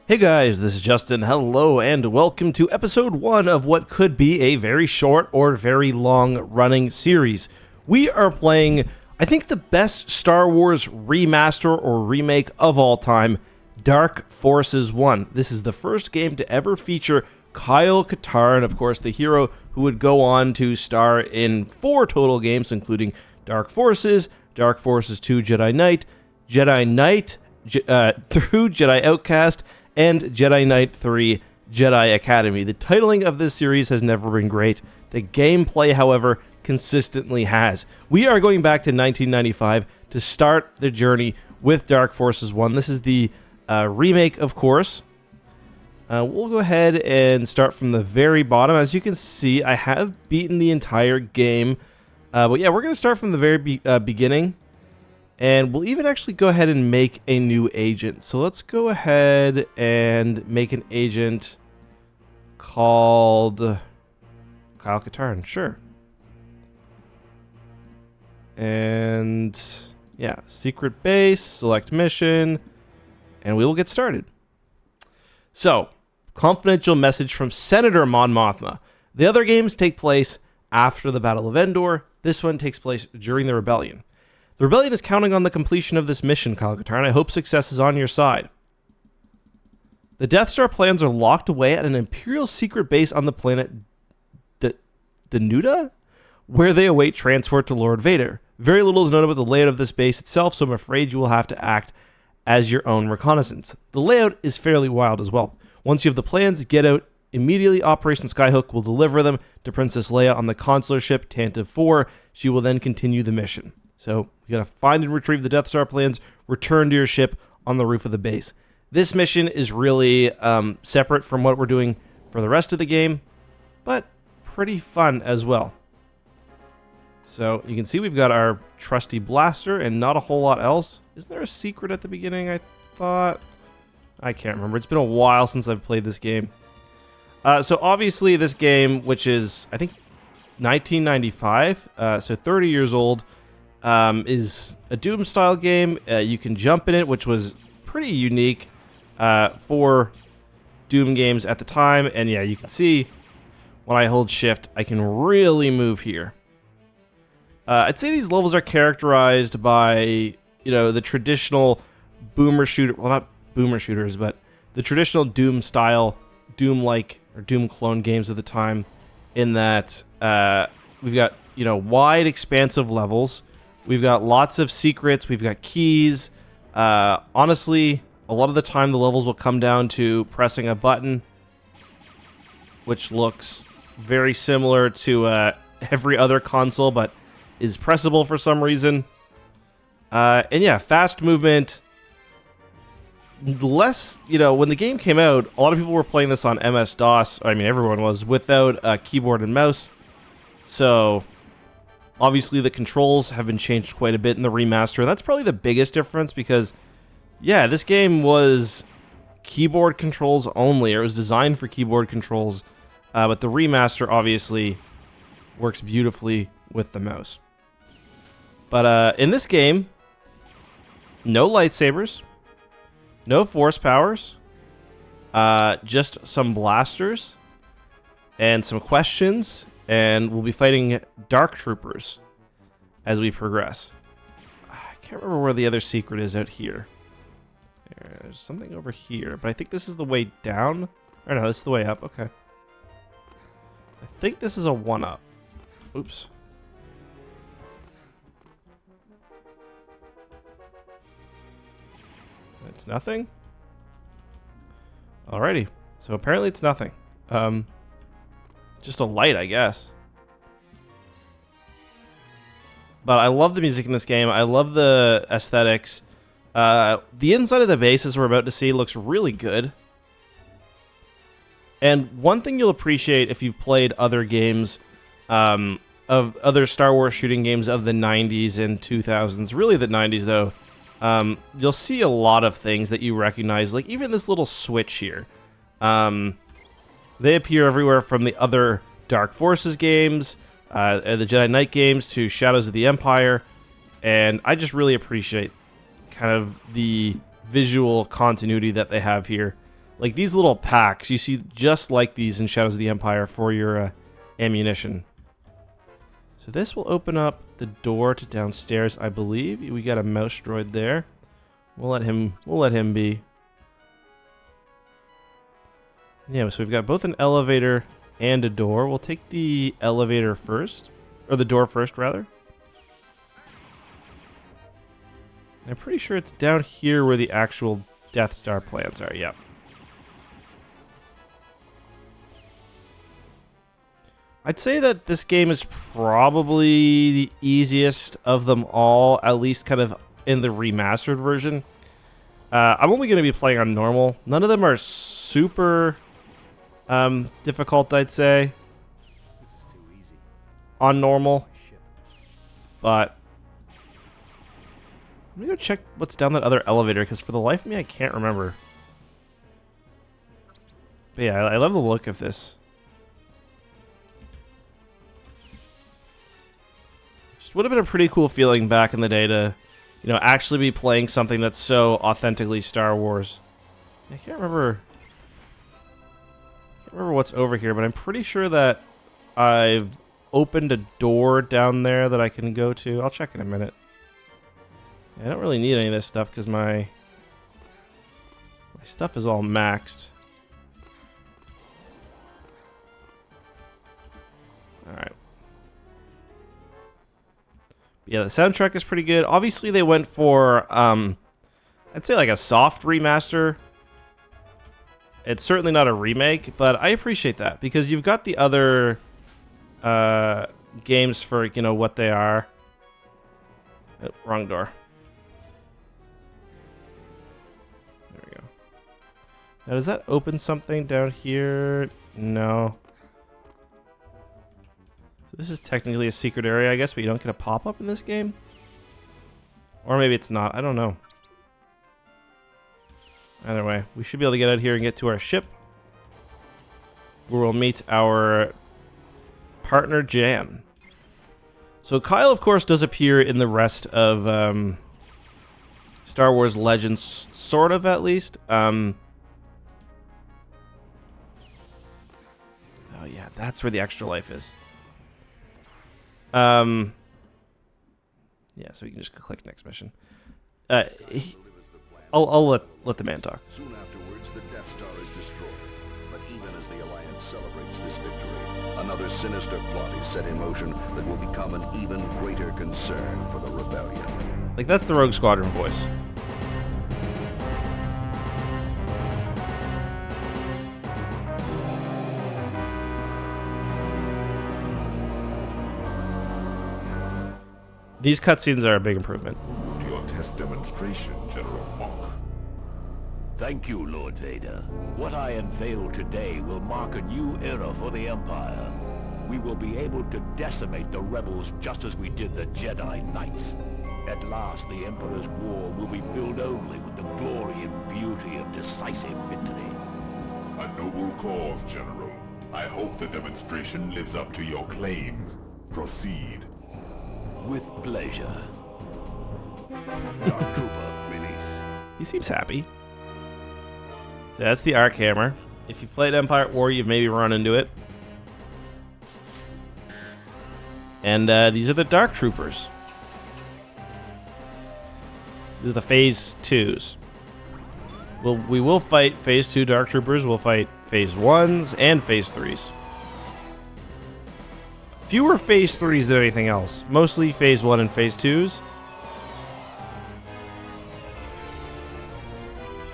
Hey guys, this is Justin. Hello and welcome to episode 1 of what could be a very short or very long running series. We are playing, I think, the best Star Wars remaster or remake of all time, Dark Forces 1. This is the first game to ever feature Kyle Katarn, of course, the hero who would go on to star in 4 total games, including Dark Forces, Dark Forces 2 Jedi Knight, Jedi Knight through Jedi Outcast, and Jedi Knight 3 Jedi Academy. The titling of this series has never been great. The gameplay, however, consistently has. We are going back to 1995 to start the journey with Dark Forces 1. This is the remake, of course. We'll go ahead and start from the very bottom. As you can see, I have beaten the entire game. But yeah, we're going to start from the very beginning. And we'll even actually go ahead and make a new agent. So let's go ahead and make an agent called Kyle Katarn. Sure. And yeah, secret base, select mission, and we will get started. So, confidential message from Senator Mon Mothma. The other games take place after the Battle of Endor. This one takes place during the Rebellion. The Rebellion is counting on the completion of this mission, Kyle Katarn. I hope success is on your side. The Death Star plans are locked away at an Imperial secret base on the planet Nuda, where they await transport to Lord Vader. Very little is known about the layout of this base itself, so I'm afraid you will have to act as your own reconnaissance. The layout is fairly wild as well. Once you have the plans, get out immediately. Operation Skyhook will deliver them to Princess Leia on the consular ship Tantive 4. She will then continue the mission. So you gotta find and retrieve the Death Star plans, return to your ship on the roof of the base. This mission is really separate from what we're doing for the rest of the game, but pretty fun as well. So you can see we've got our trusty blaster and not a whole lot else. Isn't there a secret at the beginning, I thought? I can't remember. It's been a while since I've played this game. So obviously this game, which is, I think, 1995, so 30 years old, is a Doom-style game. You can jump in it, which was pretty unique for Doom games at the time. And yeah, you can see when I hold shift, I can really move here. I'd say these levels are characterized by, you know, the traditional boomer shooter, well, not boomer shooters, but the traditional Doom-style, Doom-like, or Doom clone games of the time, in that we've got, you know, wide, expansive levels. We've got lots of secrets. We've got keys. Honestly, a lot of the time the levels will come down to pressing a button, which looks very similar to every other console, but is pressable for some reason. And yeah, fast movement. Less, you know, when the game came out, a lot of people were playing this on MS-DOS. I mean, everyone was, without a keyboard and mouse. So obviously, the controls have been changed quite a bit in the remaster. That's probably the biggest difference because, yeah, this game was keyboard controls only, or it was designed for keyboard controls, but the remaster obviously works beautifully with the mouse. But in this game, no lightsabers, no force powers, just some blasters and some questions. And we'll be fighting Dark Troopers as we progress. I can't remember where the other secret is out here. There's something over here, but I think this is the way down. Or no, this is the way up. Okay. I think this is a 1-up. Oops. It's nothing? Alrighty. So apparently it's nothing. Just a light, I guess. But I love the music in this game. I love the aesthetics. The inside of the base, as we're about to see, looks really good. And one thing you'll appreciate if you've played other games, of other Star Wars shooting games of the 90s and 2000s, really the 90s though, you'll see a lot of things that you recognize, like even this little switch here. They appear everywhere from the other Dark Forces games, the Jedi Knight games, to Shadows of the Empire, and I just really appreciate kind of the visual continuity that they have here. Like these little packs, you see just like these in Shadows of the Empire for your ammunition. So this will open up the door to downstairs, I believe. We got a mouse droid there. We'll let him be. Yeah, so we've got both an elevator and a door. We'll take the elevator first, or the door first, rather. And I'm pretty sure it's down here where the actual Death Star plans are. Yep. I'd say that this game is probably the easiest of them all, at least kind of in the remastered version. I'm only going to be playing on normal. None of them are super difficult, I'd say, on normal. But let me go check what's down that other elevator, because for the life of me, I can't remember. But yeah, I love the look of this. Just would have been a pretty cool feeling back in the day to, you know, actually be playing something that's so authentically Star Wars. I can't remember what's over here, but I'm pretty sure that I've opened a door down there that I can go to. I'll check in a minute. I don't really need any of this stuff because my stuff is all maxed. Alright. Yeah, the soundtrack is pretty good. Obviously, they went for, I'd say like a soft remaster. It's certainly not a remake, but I appreciate that because you've got the other games for, you know, what they are. Oh, wrong door. There we go. Now, does that open something down here? No. So this is technically a secret area, I guess, but you don't get a pop-up in this game? Or maybe it's not. I don't know. Either way, we should be able to get out here and get to our ship, where we'll meet our partner, Jan. So Kyle, of course, does appear in the rest of Star Wars Legends, sort of, at least. Oh, yeah, that's where the extra life is. Yeah, so we can just click next mission. I'll let the man talk. Soon afterwards, the Death Star is destroyed. But even as the Alliance celebrates this victory, another sinister plot is set in motion that will become an even greater concern for the Rebellion. Like, that's the Rogue Squadron voice. These cutscenes are a big improvement. To your test demonstration, General Monk. Thank you, Lord Vader. What I unveil today will mark a new era for the Empire. We will be able to decimate the rebels just as we did the Jedi Knights. At last, the Emperor's war will be filled only with the glory and beauty of decisive victory. A noble cause, General. I hope the demonstration lives up to your claims. Proceed. With pleasure. Dark Trooper, release. He seems happy. So that's the Arc Hammer. If you've played Empire War, you've maybe run into it. And these are the Dark Troopers. These are the Phase 2s. We will fight Phase 2 Dark Troopers. We'll fight Phase 1s and Phase 3s. Fewer Phase 3s than anything else. Mostly Phase 1 and Phase 2s.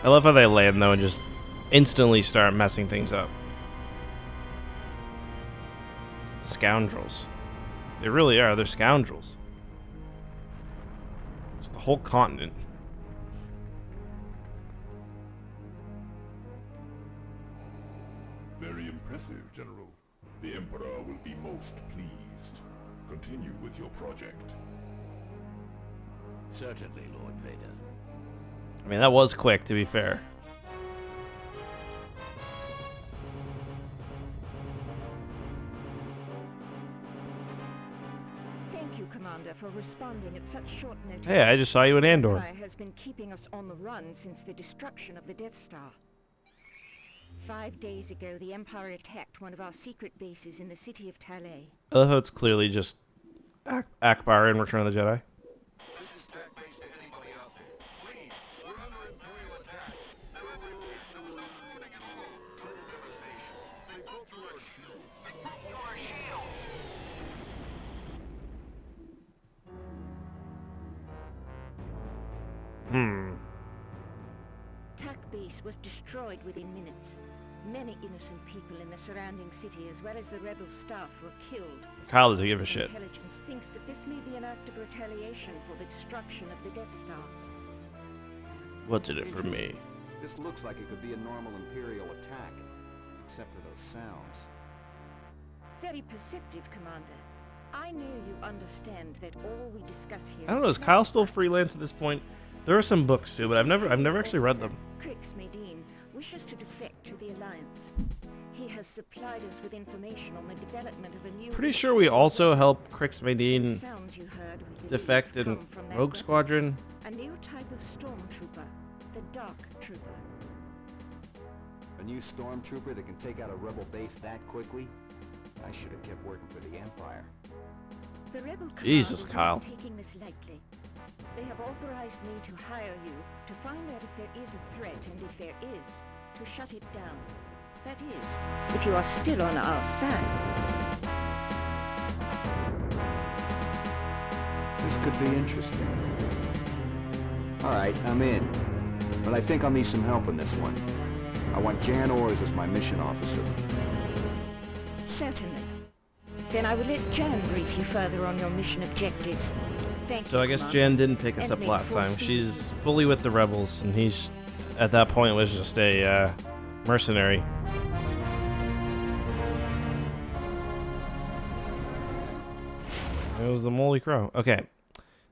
I love how they land, though, and just instantly start messing things up. Scoundrels. They really are. They're scoundrels. It's the whole continent. Very impressive, General. The Emperor will be most pleased. Continue with your project. Certainly, Lord Vader. I mean, that was quick, to be fair. Thank you, Commander, for responding at such short notice. Hey, I just saw you in Andor. Empire has been keeping us on the run since the destruction of the Death Star. 5 days ago, the Empire attacked one of our secret bases in the city of Talay. I love how it's clearly just Akbar in Return of the Jedi. This is tech base to anybody out there. Please, we're under Imperial attack. There was a happening at all. Total devastation. They broke through our shield. They broke through our shield! Tak base was destroyed within minutes. Many innocent people in the surrounding city, as well as the rebel staff, were killed. Kyle doesn't give a shit. Intelligence thinks that this may be an act of retaliation for the destruction of the Death Star. What's in it for me? This looks like it could be a normal Imperial attack, except for those sounds. Very perceptive, Commander. I know you understand that all we discuss here. I don't know. Is Kyle still freelance at this point? There are some books too, but I've never actually read them. Crix Medine wishes to defect to the Alliance. He has supplied us with information on the development of a new. Pretty sure we also helped Crix Medine sounds you heard we defect believe in come from that Rogue weapon. Squadron. A new type of stormtrooper, the Dark Trooper. A new stormtrooper that can take out a rebel base that quickly? I should have kept working for the Empire. The rebel Jesus, command is Kyle. not taking this lightly. They have authorized me to hire you to find out if there is a threat, and if there is, to shut it down. That is, if you are still on our side. This could be interesting. Alright, I'm in. But I think I'll need some help on this one. I want Jan Ors as my mission officer. Certainly. Then I will let Jan brief you further on your mission objectives. Thank So you, I guess Commander. Jan didn't pick us And up may last the force time. be She's with you. fully with the rebels, and he's at that point was just a mercenary. It was the Moldy Crow. Okay.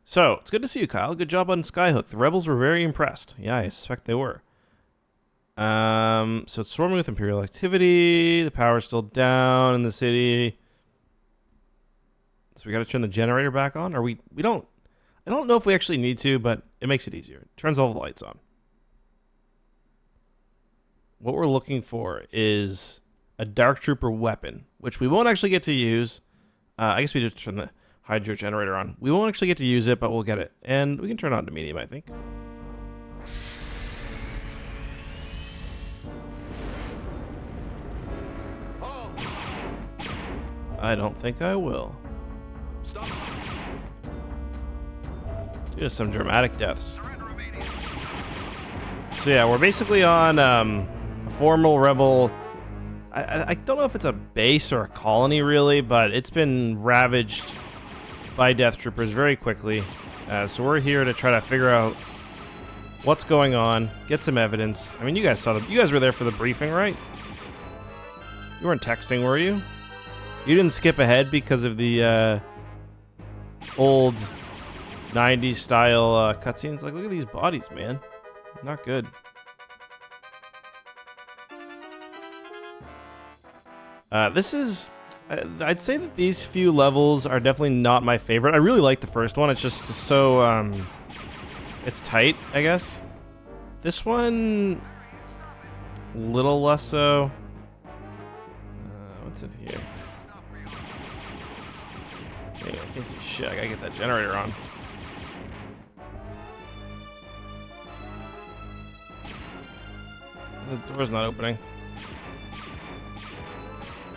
So, it's good to see you, Kyle. Good job on Skyhook. The rebels were very impressed. Yeah, I suspect they were. So it's swarming with Imperial activity. The power's still down in the city. So we gotta turn the generator back on? Or we don't... I don't know if we actually need to, but it makes it easier. It turns all the lights on. What we're looking for is a Dark Trooper weapon, which we won't actually get to use. I guess we just turn the hydro generator on. We won't actually get to use it, but we'll get it. And we can turn it on to medium, I think. I don't think I will. Stop! Just some dramatic deaths. So yeah, we're basically on a formal rebel. I don't know if it's a base or a colony really, but it's been ravaged by Death Troopers very quickly. So we're here to try to figure out what's going on, get some evidence. I mean, you guys were there for the briefing, right? You weren't texting, were you? You didn't skip ahead because of the old 90s style cutscenes. Like, look at these bodies, man. Not good. This is... I'd say that these few levels are definitely not my favorite. I really like the first one. It's just so... it's tight, I guess. This one... a little less so. What's in here? Okay, I can't see shit. I gotta get that generator on. The door's not opening.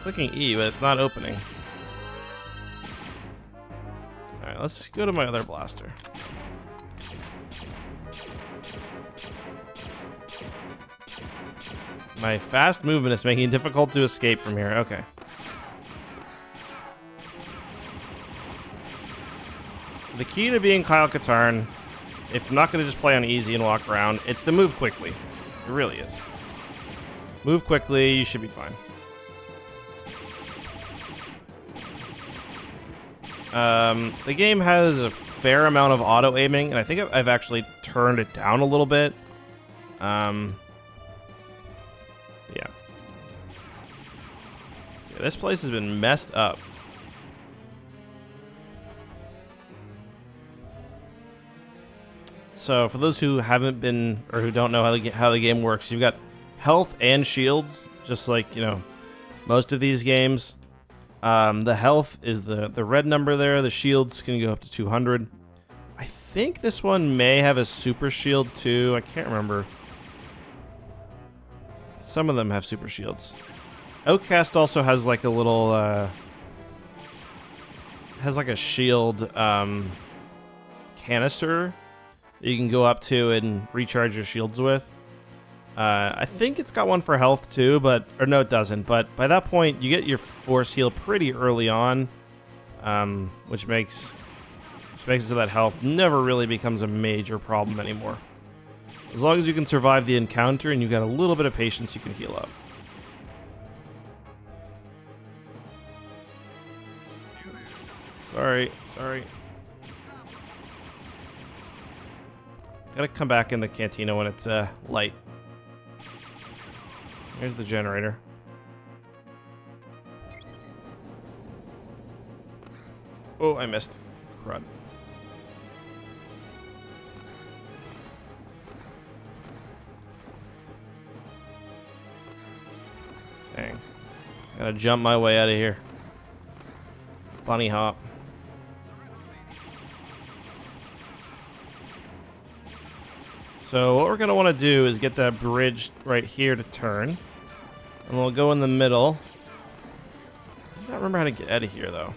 Clicking E, but it's not opening. Alright, let's go to my other blaster. My fast movement is making it difficult to escape from here. Okay. So the key to being Kyle Katarn, if you're not going to just play on easy and walk around, it's to move quickly. It really is. Move quickly, you should be fine. The game has a fair amount of auto-aiming, and I think I've actually turned it down a little bit. Yeah. So this place has been messed up. So for those who haven't been, or who don't know how the game works, you've got health and shields, just like, you know, most of these games. The health is the red number there. The shields can go up to 200. I think this one may have a super shield too. I can't remember. Some of them have super shields. Outcast also has like a little, has like a shield canister that you can go up to and recharge your shields with. I think it's got one for health too, or no, it doesn't. But by that point, you get your force heal pretty early on, which makes it so that health never really becomes a major problem anymore. As long as you can survive the encounter and you've got a little bit of patience, you can heal up. Sorry. Gotta come back in the cantina when it's light. Here's the generator. Oh, I missed. Crud. Dang. Gotta jump my way out of here. Bunny hop. So what we're going to want to do is get that bridge right here to turn. And we'll go in the middle. I do not remember how to get out of here, though.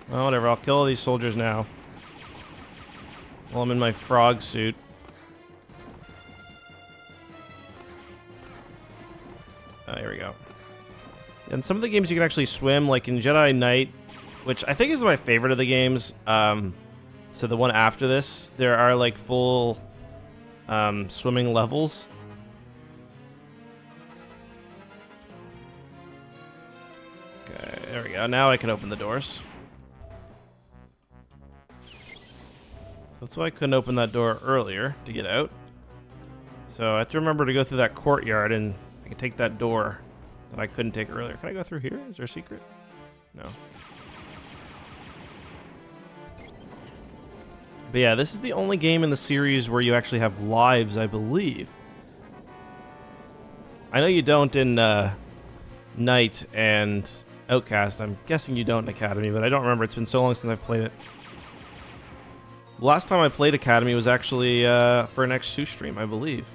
Well, whatever. I'll kill all these soldiers now. While I'm in my frog suit. Oh, here we go. And some of the games you can actually swim, like in Jedi Knight, which I think is my favorite of the games. So the one after this, there are like full swimming levels. Okay, there we go. Now I can open the doors. That's why I couldn't open that door earlier to get out. So I have to remember to go through that courtyard and I can take that door that I couldn't take earlier. Can I go through here? Is there a secret? No. But yeah, this is the only game in the series where you actually have lives, I believe. I know you don't in Knight and Outcast. I'm guessing you don't in Academy, but I don't remember. It's been so long since I've played it. The last time I played Academy was actually for an EcksToo stream, I believe.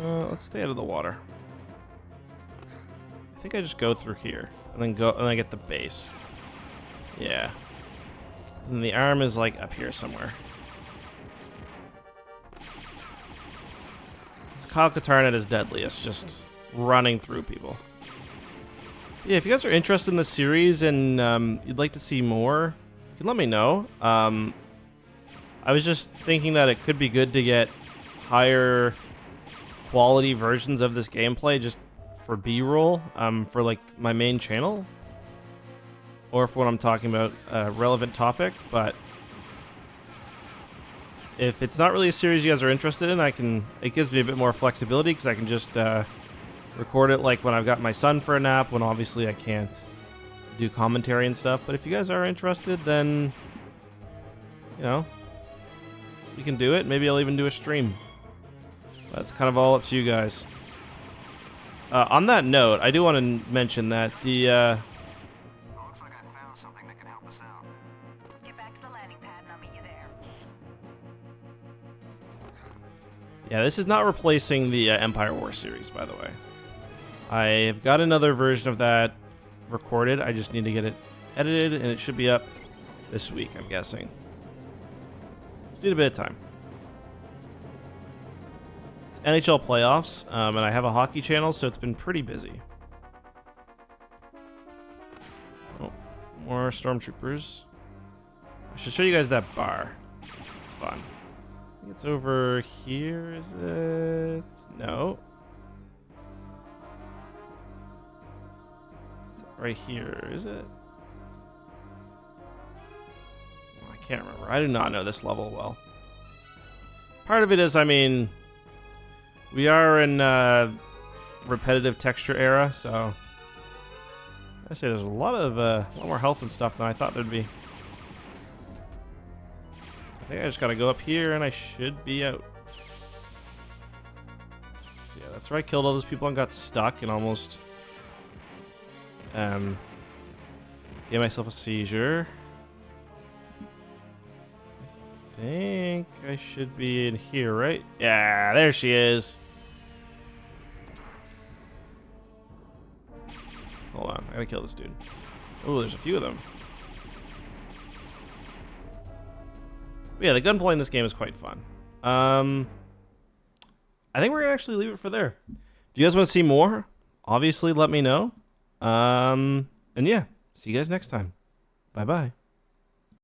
Let's stay out of the water. I think I just go through here and then I get the base. Yeah. And the arm is like up here somewhere. It's Kyle Katarn at his deadliest, just running through people. Yeah, if you guys are interested in the series and you'd like to see more, you can let me know. I was just thinking that it could be good to get higher quality versions of this gameplay just for B-roll, for like my main channel, or for when I'm talking about a relevant topic. But if it's not really a series you guys are interested in, it gives me a bit more flexibility because I can just record it like when I've got my son for a nap, when obviously I can't do commentary and stuff. But if you guys are interested, then you know, you can do it. Maybe I'll even do a stream. That's kind of all up to you guys. On that note, I do want to mention that the Looks like I found something that can help us out. Get back to the landing pad and I'll meet you there. yeah, this is not replacing the Empire War series, by the way. I have got another version of that recorded. I just need to get it edited, and it should be up this week, I'm guessing. Just need a bit of time. NHL playoffs, and I have a hockey channel, so it's been pretty busy. Oh, more stormtroopers. I should show you guys that bar. It's fun. I think it's over here, is it? No. It's right here, is it? I can't remember. I do not know this level well. Part of it is, I mean, we are in repetitive texture era, so I say there's a lot more health and stuff than I thought there'd be. I think I just gotta go up here and I should be out. So yeah, that's right. Killed all those people and got stuck and almost gave myself a seizure. I think I should be in here, right? Yeah, there she is. Hold on, I gotta kill this dude. Oh, there's a few of them. But yeah, the gunplay in this game is quite fun. I think we're gonna actually leave it for there. If you guys want to see more, obviously let me know. And yeah, see you guys next time. Bye bye.